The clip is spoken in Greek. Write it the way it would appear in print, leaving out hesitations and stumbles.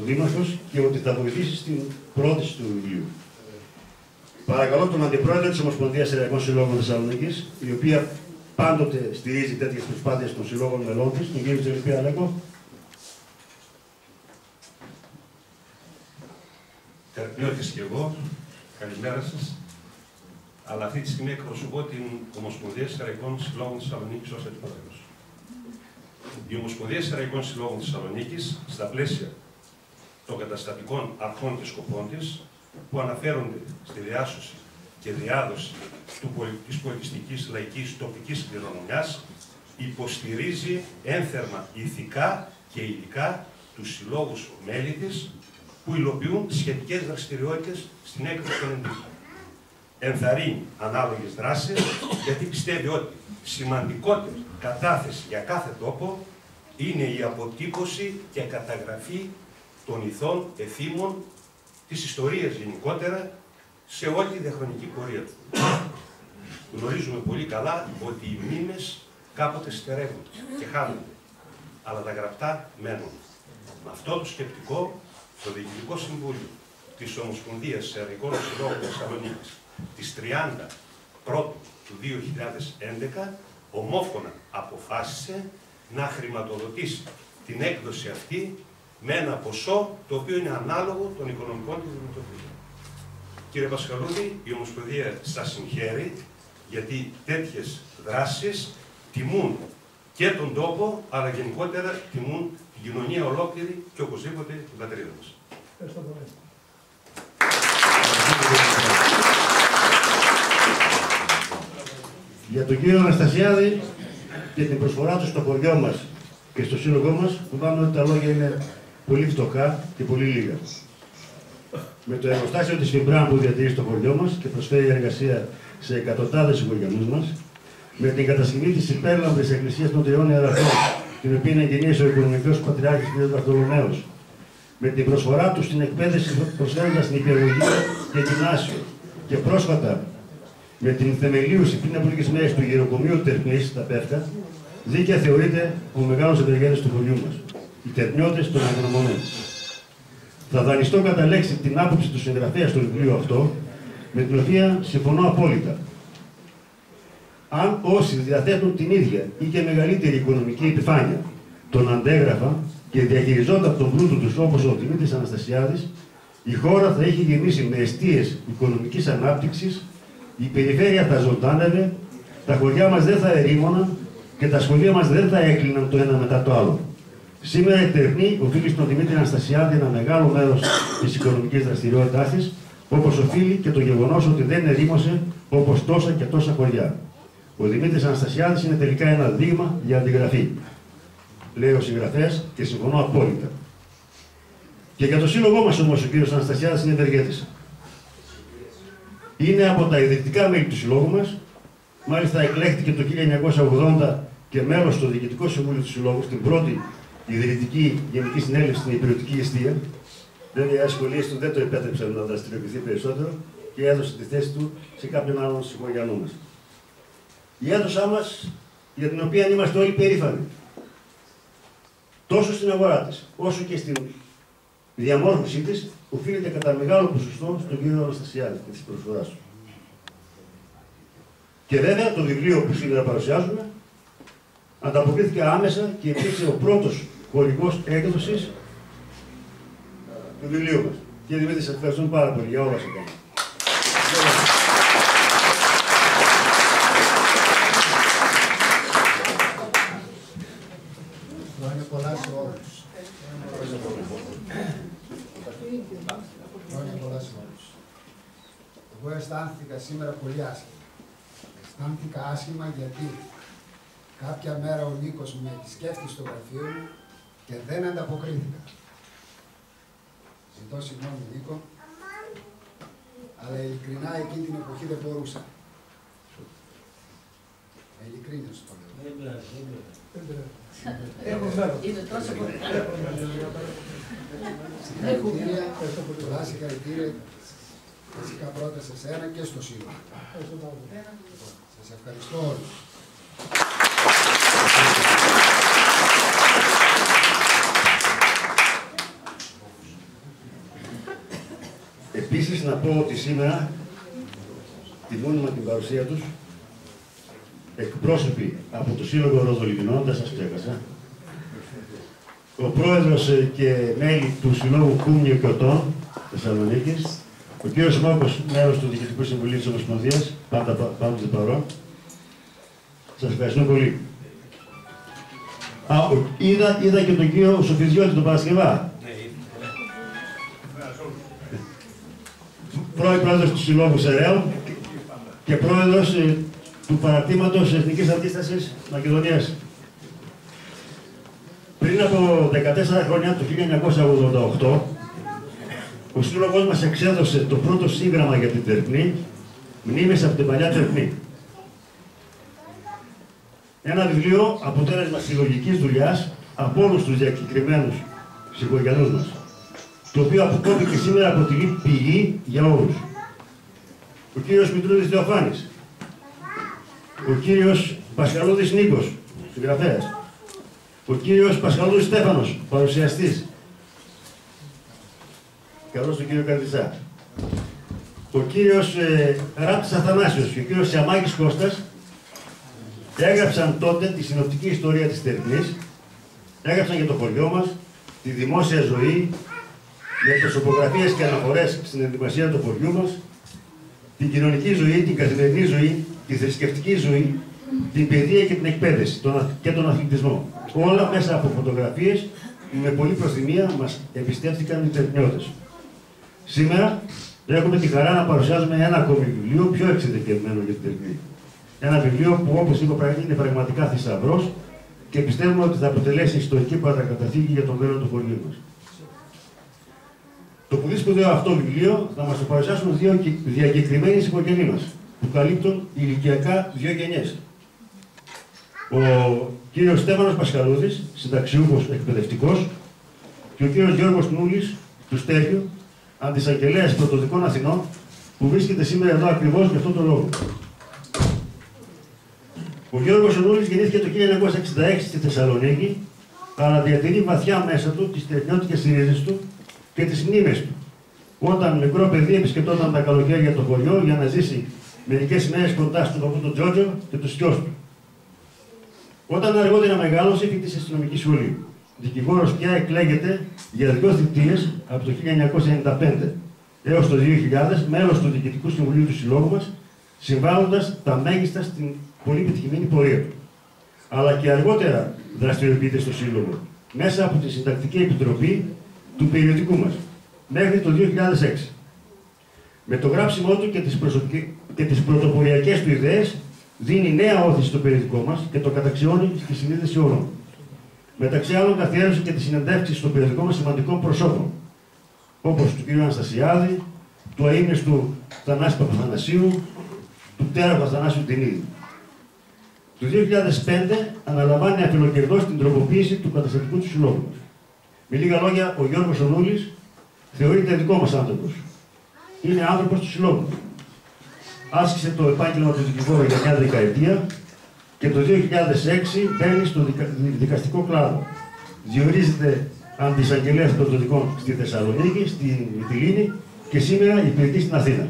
Δήμαρχος και ότι θα βοηθήσει στην πρόθεση του βιβλίου. Παρακαλώ τον Αντιπρόεδρο της Ομοσπονδίας Ερευνητικών Συλλόγων Θεσσαλονίκης, η οποία πάντοτε στηρίζει τέτοιες προσπάθειες των συλλόγων μελών της, τον κύριο Τζελιπή Αλέκο. Καρπιώτης και εγώ, καλημέρα σας. Αλλά αυτή τη στιγμή εκπροσωπώ την Ομοσπονδία Σεραϊκών Συλλόγων Θεσσαλονίκης ως Αντιπρόεδρος. Η Ομοσπονδία Σεραϊκών Συλλόγων Θεσσαλονίκης, στα πλαίσια των καταστατικών αρχών και σκοπών της, που αναφέρονται στη διάσωση και διάδοση της πολιτιστικής, λαϊκής, τοπικής κληρονομιάς, υποστηρίζει ένθερμα ηθικά και υλικά τους συλλόγους μέλη της, που υλοποιούν σχετικές δραστηριότητες στην έκδοση των ενδείξεων. Ενθαρρύνει ανάλογες δράσεις, γιατί πιστεύει ότι σημαντικότερη κατάθεση για κάθε τόπο είναι η αποτύπωση και καταγραφή των ηθών, εθήμων, της ιστορίας γενικότερα, σε όλη τη διαχρονική πορεία του. Γνωρίζουμε πολύ καλά ότι οι μνήμες κάποτε στερεύονται και χάνονται, αλλά τα γραπτά μένουν. Με αυτό το σκεπτικό, το Διοικητικό Συμβούλιο της Ομοσπονδίας Σεραϊκών Συλλόγων Θεσσαλονίκης της 30 Πρώτου του 2011 ομόφωνα αποφάσισε να χρηματοδοτήσει την έκδοση αυτή με ένα ποσό το οποίο είναι ανάλογο των οικονομικών της δυνατοτήτων. Κύριε Πασχαλούδη, η Ομοσπονδία σας συγχαίρει, γιατί τέτοιες δράσεις τιμούν και τον τόπο, αλλά γενικότερα τιμούν την κοινωνία ολόκληρη και οπωσδήποτε την πατρίδα μας. Ευχαριστώ πολύ. Για τον κύριο Αναστασιάδη και την προσφορά του στο χωριό μας και στο σύλλογό μας, φοβάμαι ότι τα λόγια είναι πολύ φτωχά και πολύ λίγα. Με το εργοστάσιο της Φιμπράν που διατηρεί στο χωριό μας και προσφέρει εργασία σε εκατοντάδες συγχωριανούς μας, με την κατασκευή της υπέρλαμπρης εκκλησίας των Τριών Ιεραρχών, την οποία εγκαινίασε ο Οικονομικός Πατριάρχης κ. Βαρθολομαίος, με την προσφορά του στην εκπαίδευση προσφέροντας την υπηαγωγία και γυμνάσιο, και πρόσφατα με την θεμελίωση πριν από λίγες μέρες του γεροκομείου Τερπνής στα Πεύκα, δίκαια θεωρείται ο μεγάλος ευεργέτης του χωριού μας, οι τερπνιώτες των αγνωμονών. Θα δανειστώ κατά λέξη την άποψη του συγγραφέα στο βιβλίο αυτό, με την οποία συμφωνώ απόλυτα. Αν όσοι διαθέτουν την ίδια ή και μεγαλύτερη οικονομική επιφάνεια τον αντέγραφαν και διαχειριζόταν τον πλούτο τους όπως ο Δημήτρης Αναστασιάδης, η χώρα θα είχε γεμίσει με εστίες οικονομικής ανάπτυξης, η περιφέρεια θα ζωντάνευε, τα χωριά μας δεν θα ερήμωναν και τα σχολεία μας δεν θα έκλειναν το ένα μετά το άλλο. Σήμερα η Τερπνή οφείλει στον Δημήτρη Αναστασιάδη ένα μεγάλο μέρος της οικονομικής δραστηριότητάς της, όπως οφείλει και το γεγονός ότι δεν ερήμωσε όπως τόσα και τόσα χωριά. Ο Δημήτρης Αναστασιάδης είναι τελικά ένα δείγμα για αντιγραφή, λέει ο συγγραφέας, και συμφωνώ απόλυτα. Και για το σύλλογό μας όμως ο κύριος Αναστασιάδης είναι ευεργέτης. Είναι από τα ιδρυτικά μέλη του συλλόγου μας, μάλιστα εκλέχθηκε το 1980 και μέλος στο Διοικητικό Συμβούλιο του Συλλόγου, στην πρώτη ιδρυτική Γενική Συνέλευση στην Υπηρετική Εστία. Βέβαια, οι ασχολίες του δεν το επέτρεψαν να δραστηριοποιηθεί περισσότερο και έδωσε τη θέση του σε κάποιον άλλον συγχωριανό μας. Η αίθουσά μας, για την οποία είμαστε όλοι περήφανοι, τόσο στην αγορά της, όσο και στην διαμόρφωσή της, οφείλεται κατά μεγάλο ποσοστό στον κύριο Αναστασιάδη και της προσφοράς του. Και βέβαια το βιβλίο που σήμερα παρουσιάζουμε ανταποκρίθηκε άμεσα και υπήρξε ο πρώτος χορηγός έκδοσης του βιβλίου μας. Κύριε Δημήτρη, σας ευχαριστούμε πάρα πολύ για όλα όσα κάνετε. Χρόνια πολλά σε όλους. Χρόνια πολλά σε όλους. Εγώ αισθάνθηκα σήμερα πολύ άσχημα. Αισθάνθηκα άσχημα γιατί κάποια μέρα ο Νίκος με επισκέφτηκε στο γραφείο μου και δεν ανταποκρίθηκα. Ζητώ συγγνώμη Νίκο, αλλά ειλικρινά εκείνη την εποχή δεν μπορούσα. Ειλικρίνως το λέω. Είναι τόσο πολύ. Συγχαρητήρια, πολλά συγχαρητήρια φυσικά πρώτα σε σένα και στο Σύλλογο. Σας ευχαριστώ όλους. Επίσης να πω ότι σήμερα τιμούν με την παρουσία τους εκπρόσωποι από το Σύλλογο Ροδολιγνών, δεν σας ξέχασα, ο πρόεδρος και μέλη του Συλλόγου Κούμνιο και Οτών Θεσσαλονίκης, ο κύριος Μόκος, μέλος του Διοικητικού Συμβουλίου της Ομοσπονδίας, πάντοτε παρόν. Σας ευχαριστώ πολύ. Είδα και τον κύριο Σοφιδιώτη, τον Παρασκευά. Πρόεδρος του Συλλόγου Σεραίων και πρόεδρος του Παρατήματος Εθνικής Αντίστασης Μακεδονίας. Πριν από 14 χρόνια, το 1988, ο Σύλλογος μας εξέδωσε το πρώτο σύγγραμμα για την Τερπνή, μνήμες από την παλιά Τερπνή. Ένα βιβλίο αποτέλεσμα συλλογικής δουλειάς από όλους τους διακεκριμένους ψυχογενούς μας, το οποίο ακόμη και σήμερα αποτελεί πηγή για όλους. Ο κύριος Μητρούδης Θεοφάνης, ο κύριος Πασχαλούδης Νίκος, συγγραφέας, ο κύριος Πασχαλούδης Στέφανος, παρουσιαστής, καλώς τον κύριο Καρδισά, ο κύριος Ράπτης Αθανάσιος και ο κύριος Σιαμάκης Κώστας έγραψαν τότε τη συνοπτική ιστορία της Τερπνής, έγραψαν για το χωριό μας, τη δημόσια ζωή, για προσωπογραφίες και αναφορές στην ενδυμασία του χωριού μας, την κοινωνική ζωή, την καθημερινή ζωή, τη θρησκευτική ζωή, την παιδεία και την εκπαίδευση και τον αθλητισμό. Όλα μέσα από φωτογραφίες που με πολλή προθυμία μας εμπιστεύτηκαν οι τερπνιώτες. Σήμερα έχουμε τη χαρά να παρουσιάζουμε ένα ακόμη βιβλίο πιο εξειδικευμένο για την Τερπνή. Ένα βιβλίο που, όπως είπα, είναι πραγματικά θησαυρός και πιστεύουμε ότι θα αποτελέσει ιστορική παρακαταθήκη για το μέλλον του χωριού μας. Το πολύ σπουδαίο αυτό βιβλίο θα μας το παρουσιάσουν δύο διακεκριμένοι οικογενείς μας, που καλύπτουν ηλικιακά δύο γενιές. Ο κύριος Στέφανος Πασχαλούδης, συνταξιούχος εκπαιδευτικός, και ο κύριος Γιώργος Νούλης, του Στέριου, αντισαγγελέας πρωτοδικών Αθηνών, που βρίσκεται σήμερα εδώ ακριβώς για αυτόν τον λόγο. Ο Γιώργος Νούλης γεννήθηκε το 1966 στη Θεσσαλονίκη, αλλά διατηρεί βαθιά μέσα του τις τερπνιώτικες ρίζες του και τις μνήμες του. Όταν μικρό παιδί επισκεπτόταν τα καλοκαίρια το χωριό για να ζήσει μερικές μέρες κοντά στον παππού τον Τζότζο και τους γιος του. Όταν αργότερα μεγάλωσε, φοιτήσε στη νομική σχολή. Δικηγόρος πια εκλέγεται για 2 θητείες από το 1995 έως το 2000 μέλος του Διοικητικού Συμβουλίου του Συλλόγου μας, συμβάλλοντας τα μέγιστα στην πολύ πετυχημένη πορεία του. Αλλά και αργότερα δραστηριοποιείται στο Σύλλογο, μέσα από τη Συντακτική Επιτροπή του περιοδικού μας, μέχρι το 2006. Με το γράψιμό του και τις πρωτοποριακές του ιδέες, δίνει νέα όθηση στο περιοδικό μας και το καταξιώνει στη συνείδηση όλων. Μεταξύ άλλων, καθιέρωσε και τις συνεντεύξεις στο περιοδικό μας σημαντικών προσώπων, όπως του κ. Αναστασιάδη, του αείμνηστου Θανάση Παπαθανασίου, του πτέραχου Αθανάσιου Τινίδη. Το 2005 αναλαμβάνει αφιλοκερδώς την τροποποίηση του καταστατικού του συλλόγου μας. Με λίγα λόγια, ο Γιώργος Νούλης θεωρείται δικό μας άνθρωπος. Είναι άνθρωπος του συλλόγου. Άσκησε το επάγγελμα του δικηγόρου για μια δεκαετία και το 2006 μπαίνει στο δικαστικό κλάδο. Διορίζεται αντισαγγελέας πρωτοδικών στη Θεσσαλονίκη, στη Μυτιλήνη και σήμερα υπηρετεί στην Αθήνα.